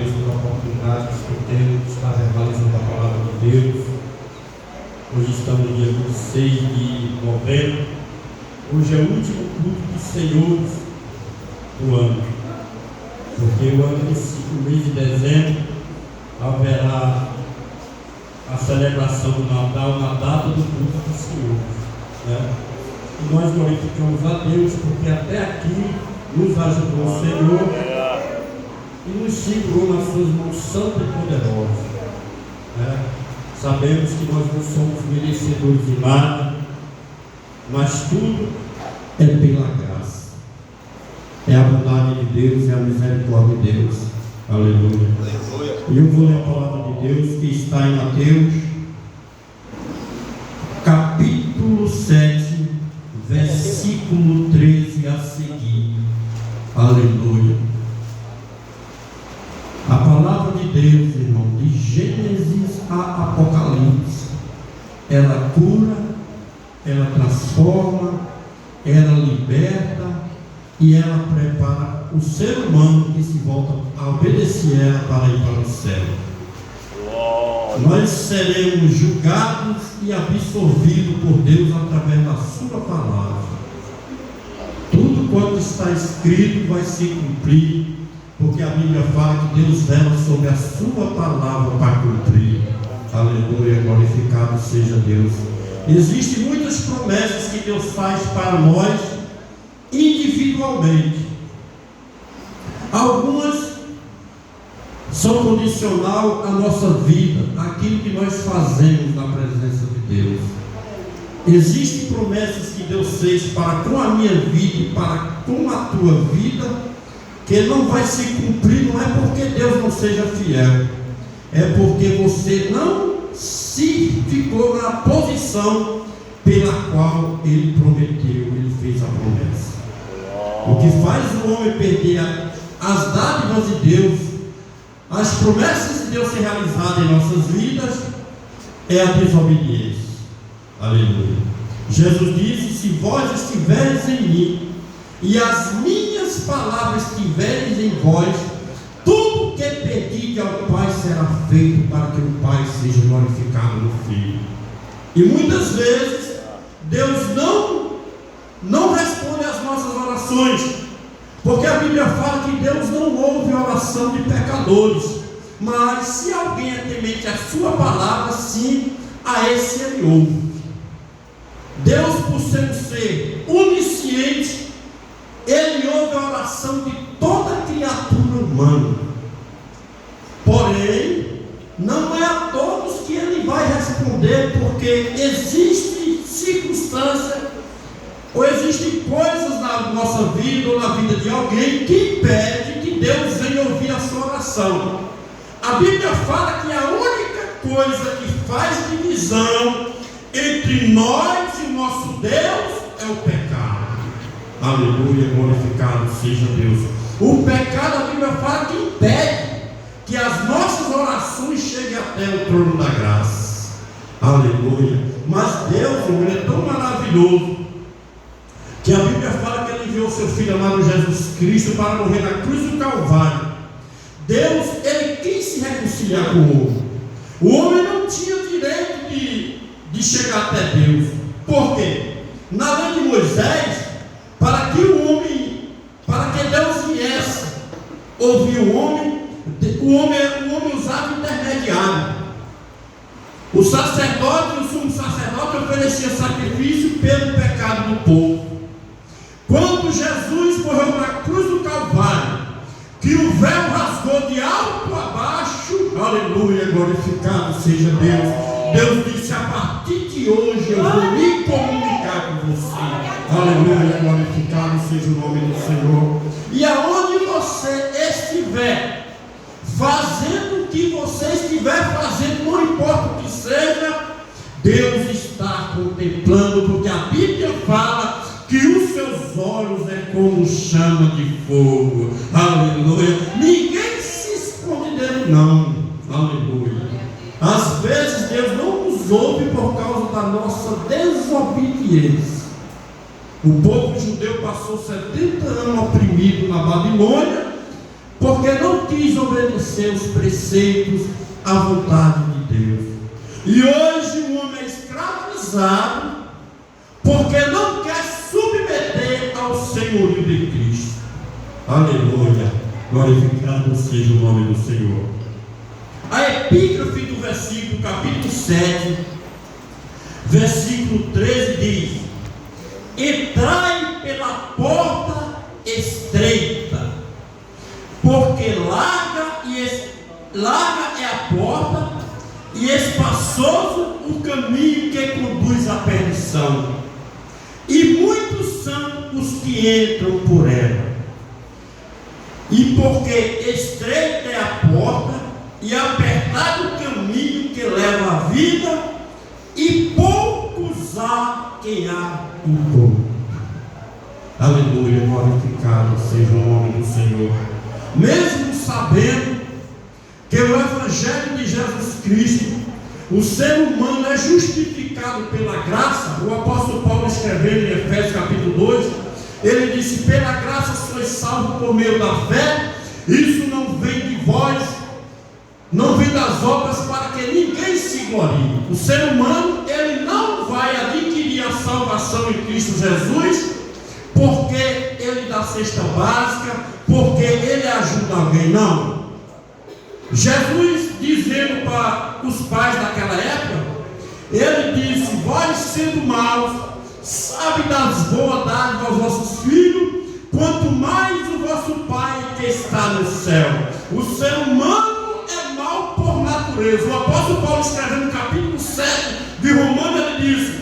Deus pela oportunidade que temos de estar realizando a palavra de Deus. Hoje estamos no dia 26 de novembro. Hoje é o último culto dos senhores do ano, porque o ano no mês de dezembro haverá a celebração do Natal na data do culto dos senhores, né? E nós glorificamos a Deus porque até aqui nos ajudou o Senhor e nos segurou nas suas mãos santas e poderosas, né? Sabemos que nós não somos merecedores de nada, mas tudo é pela graça, é a bondade de Deus e a misericórdia de Deus. Aleluia. E eu vou ler a palavra de Deus que está em Mateus capítulo 7, versículo 13 a seguir. Aleluia. A palavra de Deus, irmão, de Gênesis a Apocalipse, ela cura, ela transforma, ela liberta e ela prepara o ser humano que se volta a obedecer ela para ir para o céu. Nós seremos julgados e absorvidos por Deus através da sua palavra. Tudo quanto está escrito vai se cumprir, porque a Bíblia fala que Deus vela sobre a sua palavra para cumprir. Aleluia, glorificado seja Deus. Existem muitas promessas que Deus faz para nós individualmente. Algumas são condicional à nossa vida, aquilo que nós fazemos na presença de Deus. Existem promessas que Deus fez para com a minha vida e para com a tua vida, que não vai se cumprir, não é porque Deus não seja fiel, é porque você não se ficou na posição pela qual Ele prometeu, Ele fez a promessa. O que faz o homem perder as dádivas de Deus, as promessas de Deus ser realizadas em nossas vidas, é a desobediência. Aleluia. Jesus disse: se vós estiveres em mim e as minhas palavras estiverem em vós, tudo que pedirdes ao Pai será feito para que o Pai seja glorificado no Filho. E muitas vezes Deus não responde às nossas orações, porque a Bíblia fala que Deus não ouve a oração de pecadores, mas se alguém é temente à sua palavra, sim, a esse Ele ouve. Deus, por ser um ser onisciente, Ele ouve a oração de toda criatura humana. Porém, não é a todos que Ele vai responder, porque existe circunstância ou existem coisas na nossa vida ou na vida de alguém que impede que Deus venha ouvir a sua oração. A Bíblia fala que a única coisa que faz divisão entre nós e o nosso Deus é o pecado. Aleluia, glorificado seja Deus. O pecado, a Bíblia fala que impede que as nossas orações cheguem até o trono da graça. Aleluia. Mas Deus, Ele é tão maravilhoso, que a Bíblia fala que Ele enviou seu Filho amado Jesus Cristo para morrer na cruz do Calvário. Deus, Ele quis se reconciliar com o homem. O homem não tinha direito de chegar até Deus. Por quê? Na lei de Moisés, para que Deus viesse ouvir o homem usava intermediário. O sacerdote, o sumo sacerdote, oferecia sacrifício pelo pecado do povo. Quando Jesus morreu na cruz do Calvário, que o véu rasgou de alto a baixo, aleluia, glorificado seja Deus. Deus disse: a partir de hoje eu vou me comunicar com você. Aleluia, glorificado seja o nome do Senhor. E aonde você estiver fazendo o que você estiver fazendo, não importa o que seja, Deus está contemplando, porque a Bíblia fala que os seus olhos é como chama de fogo. Aleluia. Ninguém se esconde dele, não. Aleluia. Às vezes Deus não nos ouve por causa da nossa desobediência. O povo judeu passou 70 anos oprimido na Babilônia, porque não quis obedecer os submisseiros à vontade de Deus. E hoje o homem é escravizado porque não quer submeter ao senhorio de Cristo. Aleluia, glorificado seja o nome do Senhor. A epígrafe do versículo, capítulo 7, versículo 13 diz: entrai pela porta estreita, porque larga é a porta e espaçoso o caminho que conduz à perdição, e muitos são os que entram por ela. E porque estreita é a porta e apertado o caminho que leva à vida, e poucos há quem a encontre. Aleluia, glorificado seja o nome do Senhor. Mesmo sabendo que o Evangelho de Jesus Cristo, o ser humano é justificado pela graça, o apóstolo Paulo escrevendo em Efésios capítulo 2, ele disse: pela graça sois salvos por meio da fé, isso não vem de vós, não vem das obras, para que ninguém se glorie. O ser humano, ele não vai adquirir a salvação em Cristo Jesus porque ele dá cesta básica, porque ele ajuda alguém, não. Jesus, dizendo para os pais daquela época, ele disse: vós sendo maus, sabe das boas dádivas aos vossos filhos, quanto mais o vosso Pai que está no céu. O ser humano é mau por natureza. O apóstolo Paulo, escrevendo no capítulo 7 de Romanos, ele diz: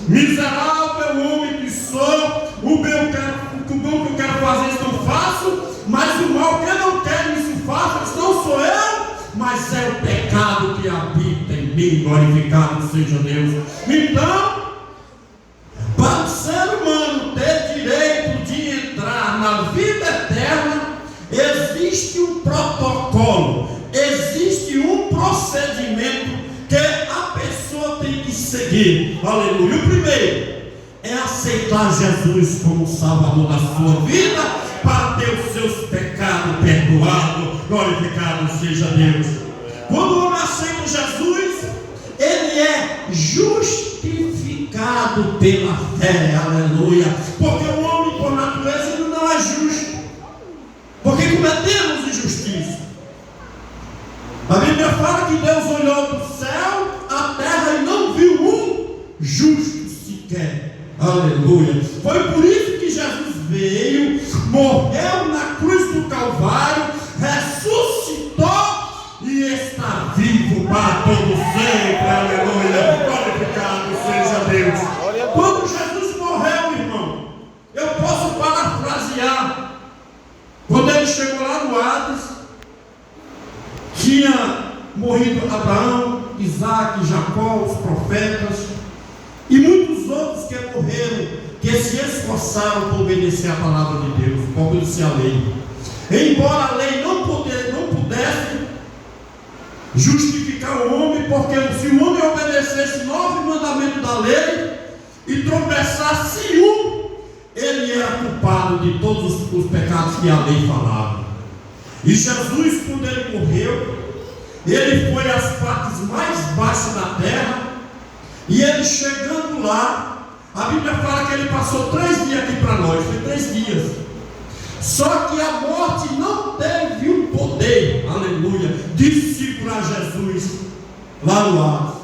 miserável homem que sou, o bom que eu quero fazer isso não faço, mas o mal que eu não quero isso faço. Isso não sou eu, mas é o pecado que habita em mim. Glorificado seja Deus. Então, para o ser humano ter direito de entrar na vida eterna, existe um protocolo, existe um procedimento que a pessoa tem que seguir. Aleluia. O primeiro é aceitar Jesus como Salvador da sua vida, para ter os seus pecados perdoados. Glorificado seja Deus. Quando o homem aceita Jesus, ele é justificado pela fé. Aleluia. Porque o homem, por natureza, ele não é justo, porque cometemos injustiça. A Bíblia fala que Deus olhou do céu, a terra, e não viu um justo sequer. Aleluia. Foi por isso que Jesus veio, morreu na cruz do Calvário, ressuscitou e está vivo para todo sempre. Aleluia. Glorificado seja Deus. Quando Jesus morreu, irmão, eu posso parafrasear. Quando ele chegou lá no Hades, tinha morrido Abraão, Isaac, Jacó, os profetas e muitos outros que morreram, que se esforçaram por obedecer a palavra de Deus, por obedecer a lei. Embora a lei não pudesse justificar o homem, porque se o homem obedecesse 9 mandamentos da lei e tropeçasse em um, ele era culpado de todos os pecados que a lei falava. E Jesus, quando ele morreu, ele foi às partes mais baixas da terra, e ele chegando lá, a Bíblia fala que ele passou 3 dias aqui para nós, foi 3 dias. Só que a morte não teve o poder, aleluia, de segurar Jesus lá no ar.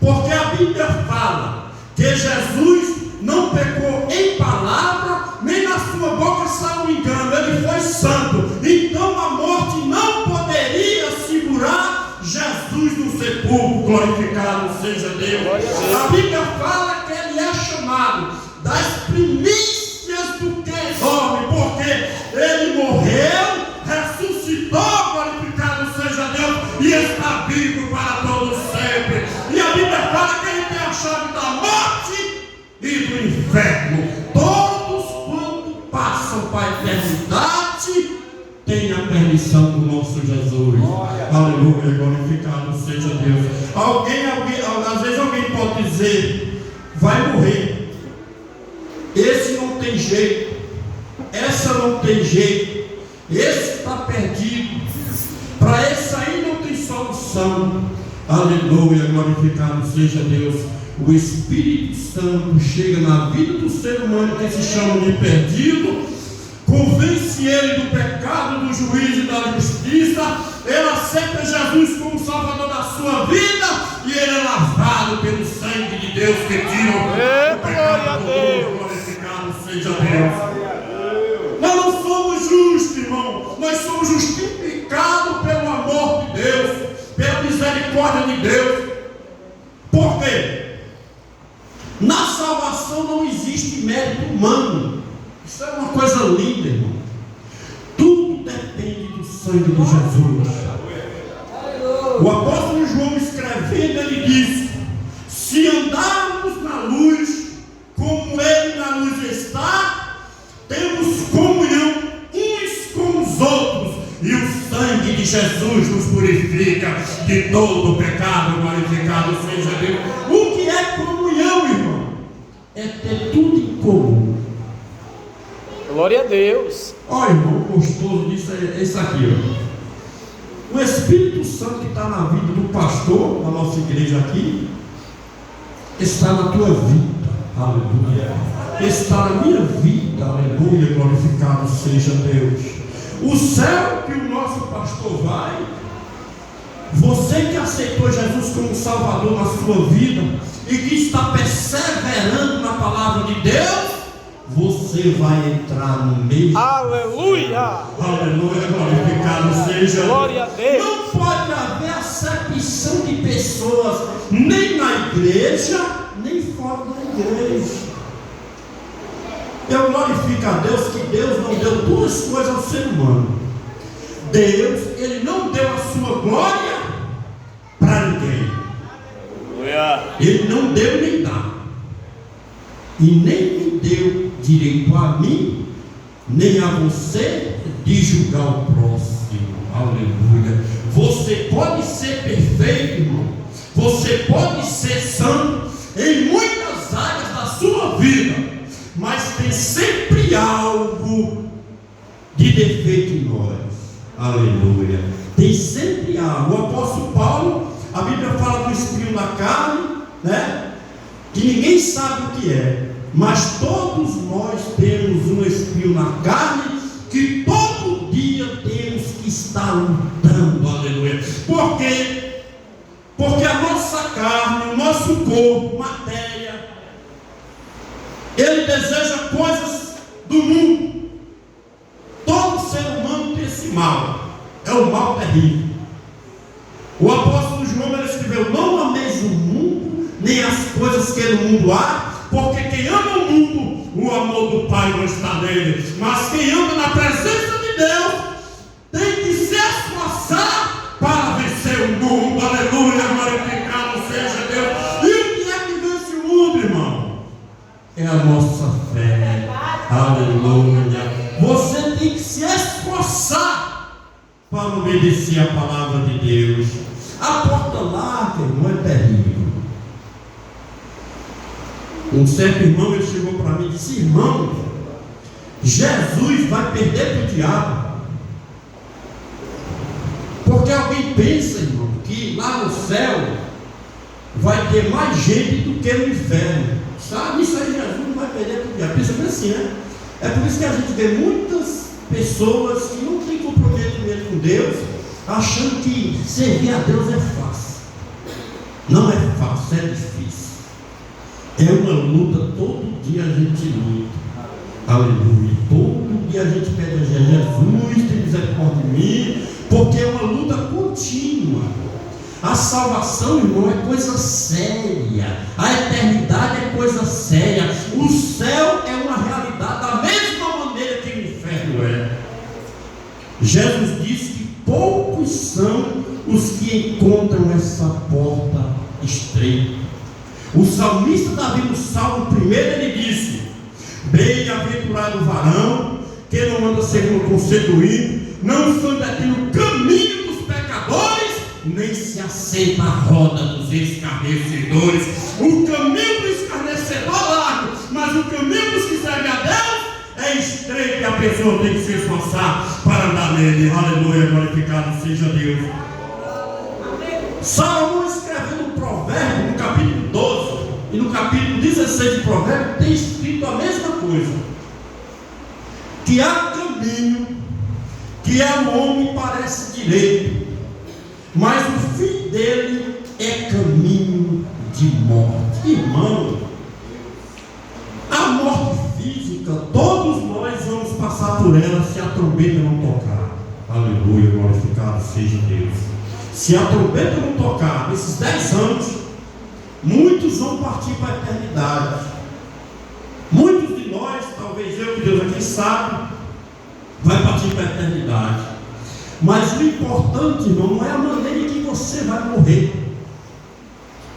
Porque a Bíblia fala que Jesus não pecou em palavra, nem na sua boca saiu engano, ele foi santo. Então a morte não poderia segurar Jesus no sepulcro. Glorificado seja Deus. A Bíblia fala que ele é chamado das primícias do que dorme, porque ele morreu, ressuscitou, glorificado seja Deus, e está vivo para todo sempre. E a Bíblia fala que ele tem a chave da morte e do inferno. Todos quando passam para a eternidade tem a permissão do nosso Jesus. Aleluia, glorificado seja Deus. Às vezes alguém pode dizer: vai morrer, esse não tem jeito, essa não tem jeito, esse está perdido, para esse aí não salvação, aleluia, glorificado seja Deus, o Espírito Santo chega na vida do ser humano que se chama de perdido, convence ele do pecado, do juízo e da justiça, ele aceita Jesus como Salvador da sua vida, e ele é lavado pelo sangue de Deus que tira o pecado do mundo. Glorificado seja Deus. Nós não somos justos, irmão, nós somos justificados pelo amor de Deus, pela misericórdia de Deus. Por quê? Na salvação não existe mérito humano. Isso é uma coisa linda, irmão. Tudo depende do sangue de Jesus. O apóstolo João escrevendo, ele diz: se andarmos na luz, como ele na luz está, temos comunhão uns com os outros, e o sangue de Jesus nos purifica de todo o pecado. Glorificado seja Deus. O que é comunhão, irmão? É ter tudo em comum. Glória a Deus. Olha, irmão, o gostoso disso é isso aqui, ó. O Espírito Santo que está na vida do pastor, na nossa igreja aqui, está na tua vida, aleluia. Está na minha vida, aleluia, glorificado seja Deus. O céu que o nosso pastor vai, você que aceitou Jesus como Salvador na sua vida e que está perseverando na palavra de Deus, você vai entrar no meio. Aleluia! Aleluia, glorificado seja. Glória a Deus. Não pode haver acepção de pessoas, nem na igreja, nem fora da igreja. Eu glorifico a Deus que Deus não deu duas coisas ao ser humano. Deus, Ele não deu a sua glória para ninguém. Ele não deu nem dá. E nem me deu direito a mim, nem a você, de julgar o próximo. Aleluia. Você pode ser perfeito, irmão. Você pode ser santo em muitas áreas da sua vida, mas tem sempre algo de defeito em nós. Aleluia. Tem sempre algo. O apóstolo Paulo, a Bíblia fala do espinho na carne, né? Que ninguém sabe o que é, mas todos nós temos um espinho na carne que todo dia temos que estar lutando. Aleluia. Por quê? Porque a nossa carne, o nosso corpo, matéria, ele deseja coisas do mundo. Todo ser humano tem esse mal, é um mal terrível. O apóstolo João, ele escreveu: não ameis o mundo, nem as coisas que no mundo há, porque quem ama o mundo, o amor do Pai não está nele. Mas quem anda na presença de Deus tem que se esforçar para vencer o mundo. Aleluia, glorificado seja Deus. E o que é que vence o mundo, irmão? É a nossa fé. Aleluia. Você tem que se esforçar para obedecer a palavra de Deus. A porta larga, irmão, é terrível. Um certo irmão, ele chegou para mim e disse: irmão, Jesus vai perder para o diabo. Porque alguém pensa, irmão, que lá no céu vai ter mais gente do que no inferno. Sabe, isso aí Jesus não vai perder para o diabo. Pensa bem assim, né? É por isso que a gente vê muitas pessoas que não têm comprometimento com Deus, achando que servir a Deus é fácil. Não é fácil, é difícil. É uma luta, todo dia a gente luta. Aleluia. Todo dia a gente pede a Jesus, tem misericórdia de mim, porque é uma luta contínua. A salvação, irmão, é coisa séria. A eternidade é coisa séria. O céu é uma realidade da mesma maneira que o inferno é. Jesus disse que poucos são os que encontram essa porta estreita. O salmista Davi, no Salmo 1, ele disse: bem-aventurado o varão que não anda segundo o conselho do ímpio, não anda aqui no caminho dos pecadores, nem se assenta à roda dos escarnecedores. O caminho do escarnecedor é largo, mas o caminho dos que servem a Deus é estreito, e a pessoa tem que se esforçar para andar nele. Aleluia, glorificado seja Deus. Salomão escrevendo o provérbio no capítulo 12 e no capítulo 16 de provérbio tem escrito a mesma coisa, que há caminho que ao homem parece direito, mas o fim dele é caminho de morte. Irmão, a morte física, todos nós vamos passar por ela se a trombeta não tocar. Aleluia, glorificado seja Deus. Se a trombeta não tocar, nesses 10 anos, muitos vão partir para a eternidade. Muitos de nós, talvez eu, que Deus aqui sabe, vai partir para a eternidade. Mas o importante, irmão, não é a maneira que você vai morrer.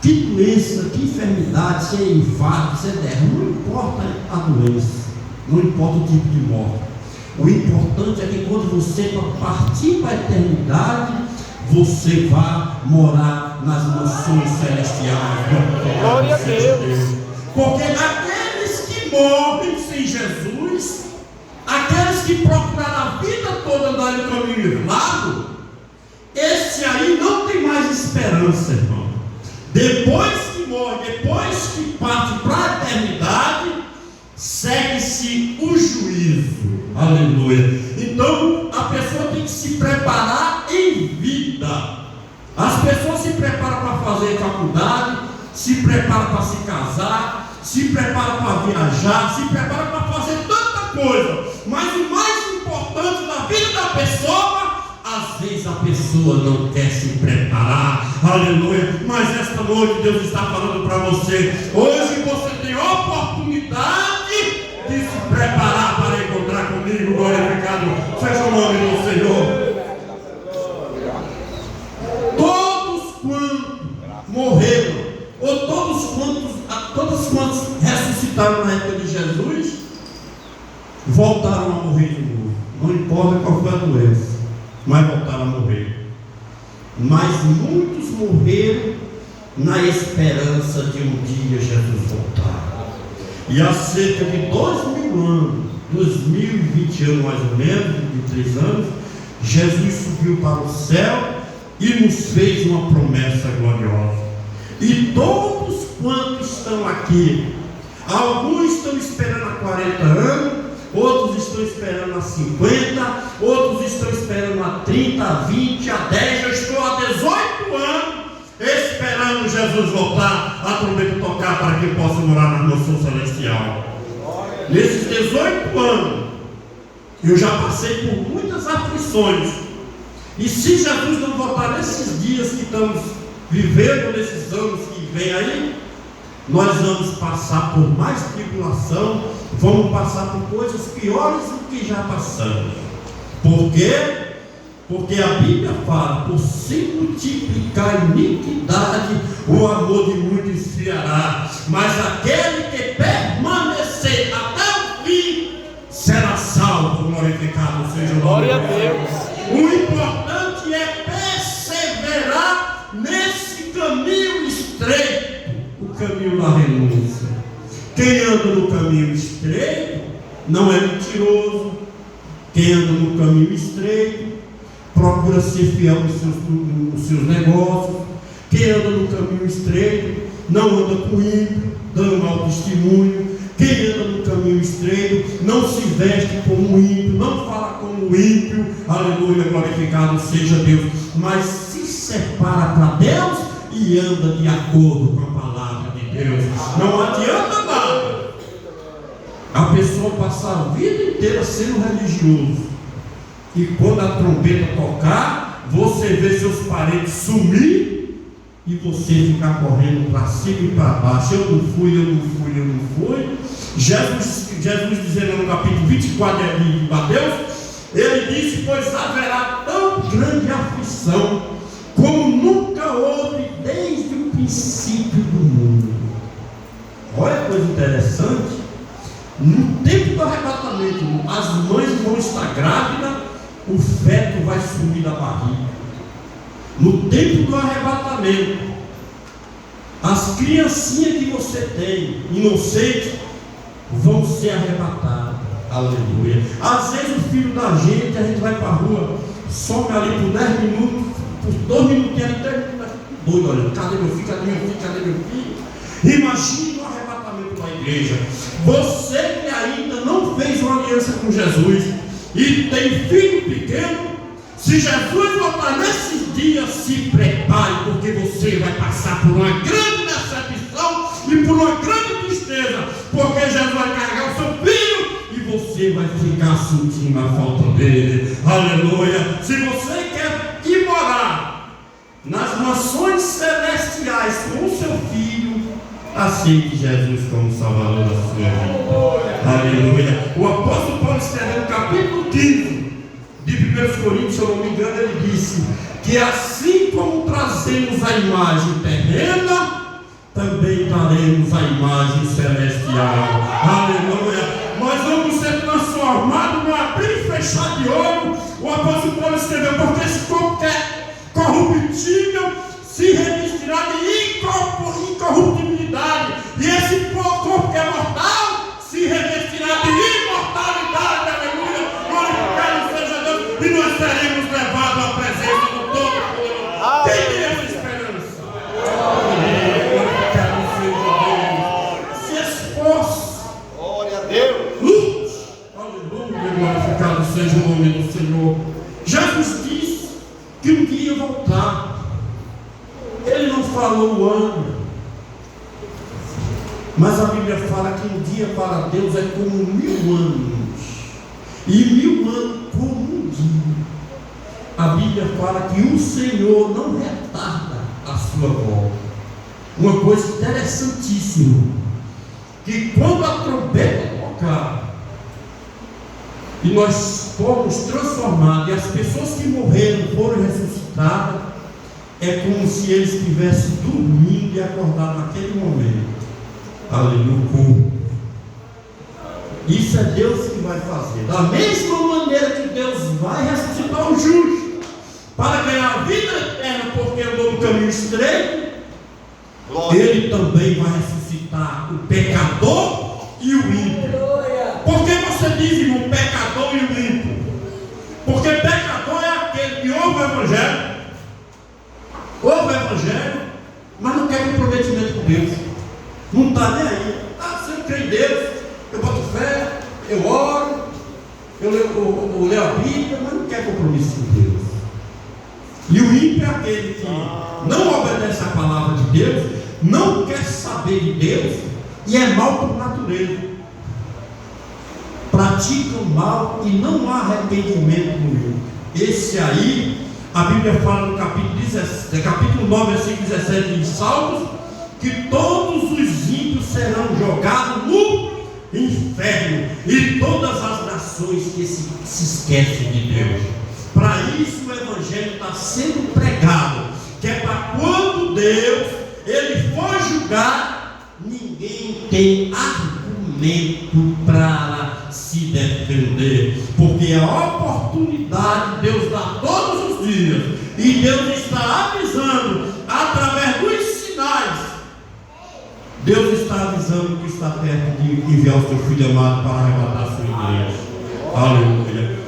Que doença, que enfermidade, se é infarto, se é derrame, não importa a doença, não importa o tipo de morte. O importante é que quando você partir para a eternidade, você vai morar nas mansões celestiais. Glória a Deus. Porque aqueles que morrem sem Jesus, aqueles que procuraram a vida toda andar no caminho errado, esse aí não tem mais esperança, irmão. Depois que morre, depois que parte para a eternidade, segue-se o juízo. Aleluia. Então a pessoa tem que se preparar em vida. As pessoas se preparam para fazer faculdade, se preparam para se casar, se preparam para viajar, se preparam para fazer tanta coisa. Mas o mais importante na vida da pessoa, às vezes a pessoa não quer se preparar. Aleluia. Mas esta noite Deus está falando para você. Hoje você tem oportunidade de se preparar para encontrar comigo. Glorificado seja o nome do Senhor. Todos quantos morreram, ou todos quantos ressuscitaram na época de Jesus, voltaram a morrer de novo. Não importa qual foi a doença, mas voltaram a morrer. Mas muitos morreram na esperança de um dia Jesus voltar. E há cerca de 2000 anos, 2020 anos mais ou menos, 23 anos, Jesus subiu para o céu e nos fez uma promessa gloriosa. E todos quantos estão aqui, alguns estão esperando há 40 anos, outros estão esperando há 50, outros estão esperando há 30, há 20, há 10, eu estou há 18 anos esperando Jesus voltar, a trombeta tocar para que eu possa morar na mansão celestial. Nesses 18 anos, eu já passei por muitas aflições. E se Jesus não voltar nesses dias que estamos vivendo, nesses anos que vem aí, nós vamos passar por mais tribulação, vamos passar por coisas piores do que já passamos. Por quê? Porque a Bíblia fala, por se multiplicar a iniquidade, o amor de muitos esfriará, mas aquele que permanecer até o fim, será salvo. Glorificado seja o nome. Glória a Deus. O importante é perseverar nesse caminho estreito, o caminho da renúncia. Quem anda no caminho estreito não é mentiroso. Quem anda no caminho estreito procura ser fiel nos seus negócios. Quem anda no caminho estreito não anda com ímpio, dando mau testemunho. Quem anda no caminho estreito não se veste como ímpio, não fala como ímpio. Aleluia, glorificado seja Deus. Mas se separa para Deus e anda de acordo com a palavra de Deus. Não adianta nada a pessoa passar a vida inteira sendo religioso, e quando a trombeta tocar, você vê seus parentes sumir e você ficar correndo para cima e para baixo. Eu não fui. Jesus dizendo no capítulo 24 de Mateus, ele disse: pois haverá tão grande aflição como nunca houve desde o princípio do mundo. Olha que coisa interessante. No tempo do arrebatamento, as mães vão estar grávidas, o feto vai sumir da barriga. No tempo do arrebatamento, as criancinhas que você tem, inocentes, vão ser arrebatadas. Aleluia. Às vezes o filho da gente, a gente vai para a rua, some ali por 10 minutos, por 2 minutos, ele termina doido, olha, cadê meu filho, cadê meu filho, cadê meu filho? Imagine o arrebatamento da igreja. Você que ainda não fez uma aliança com Jesus e tem filho pequeno, se Jesus voltar nesses dias, se prepare, porque você vai passar por uma grande decepção e por uma grande tristeza, porque Jesus vai carregar o seu filho e você vai ficar sentindo a falta dele. Aleluia. Se você quer ir morar nas nações celestiais com o seu filho, aceite Jesus como Salvador da sua vida. Aleluia. O apóstolo Paulo escreveu no capítulo 15 de 1 Coríntios, se eu não me engano, ele disse que assim como trazemos a imagem terrena, também traremos a imagem celestial. Aleluia. Nós vamos ser transformados num abrir e fechar de olho. O apóstolo Paulo escreveu, porque esse corpo que é corruptível se revestirá de incorruptibilidade, e esse corpo que é mortal se revestirá de imortalidade. Aleluia. Glorificado seja Deus, e nós seremos levados à presença do Todo-Poderoso. Quem tem essa esperança? Glorificado seja Deus. Se esforce. Glória a Deus. Lute. Aleluia. Glorificado seja o nome do Senhor. Jesus disse que um dia ia voltar. Ele não falou o ano, mas a Bíblia fala que um dia para Deus é como 1000 anos, e 1000 anos como um dia. A Bíblia fala que o Senhor não retarda a sua volta. Uma coisa interessantíssima, que quando a trombeta tocar e nós fomos transformados, e as pessoas que morreram foram ressuscitadas, é como se eles estivessem dormindo e acordados naquele momento. Aleluia. Isso é Deus que vai fazer. Da mesma maneira que Deus vai ressuscitar o justo para ganhar a vida eterna, porque andou no caminho estreito, Ele também vai ressuscitar o pecador e o ímpio. Por que você diz, irmão, pecador e o ímpio? Porque pecador é aquele que ouve o Evangelho, mas não quer comprometimento com Deus, não está nem aí. Se eu creio em Deus, eu boto fé, eu oro, eu leio a Bíblia, mas não quer compromisso com Deus. E o ímpio é aquele que não obedece à palavra de Deus, não quer saber de Deus e é mau por natureza. Pratica o mal e não há arrependimento no ímpio. Esse aí, a Bíblia fala no capítulo 9, versículo 17 de Salmos, que todos os ímpios serão jogados no inferno, e todas as nações que se esquecem de Deus. Para isso o Evangelho está sendo pregado, que é para quando Deus Ele for julgar, ninguém tem argumento para se defender, porque a oportunidade Deus dá todos os dias, e Deus está avisando através dos sinais. Deus está avisando que está perto de enviar o seu Filho amado para arrebatar a sua igreja. Aleluia.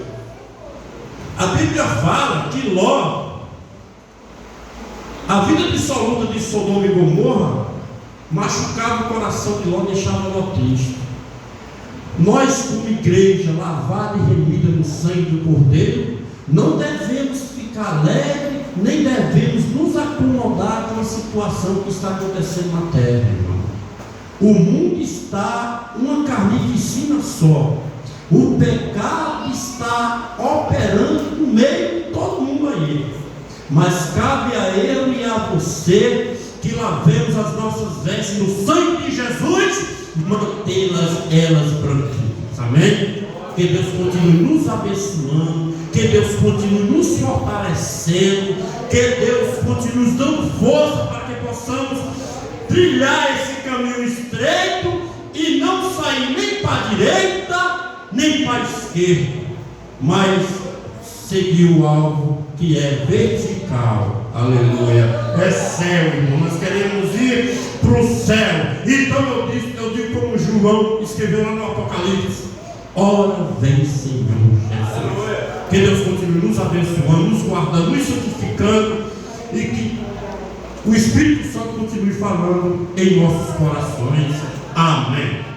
A Bíblia fala que Ló, a vida dissoluta de Sodoma e Gomorra, machucava o coração de Ló, deixava Ló triste. Nós, como igreja lavada e remida no sangue do Cordeiro, não devemos ficar alegres, nem devemos nos acomodar com a situação que está acontecendo na terra, irmão. O mundo está uma carnificina só. O pecado está operando no meio de todo mundo aí. Mas cabe a eu e a você que lavemos as nossas vestes no sangue de Jesus, mantê-las branquinhas. Amém? Que Deus continue nos abençoando, que Deus continue nos fortalecendo, que Deus continue nos dando força para que possamos trilhar esse caminho estreito e não sair nem para a direita nem para a esquerda, mas seguir o alvo que é vertical. Aleluia. É céu, irmão. Nós queremos ir para o céu. Então eu digo como João escreveu lá no Apocalipse: ora vem, Senhor Jesus. Que Deus continue nos abençoando, nos guardando, nos santificando, e que o Espírito Santo continue falando em nossos corações. Amém.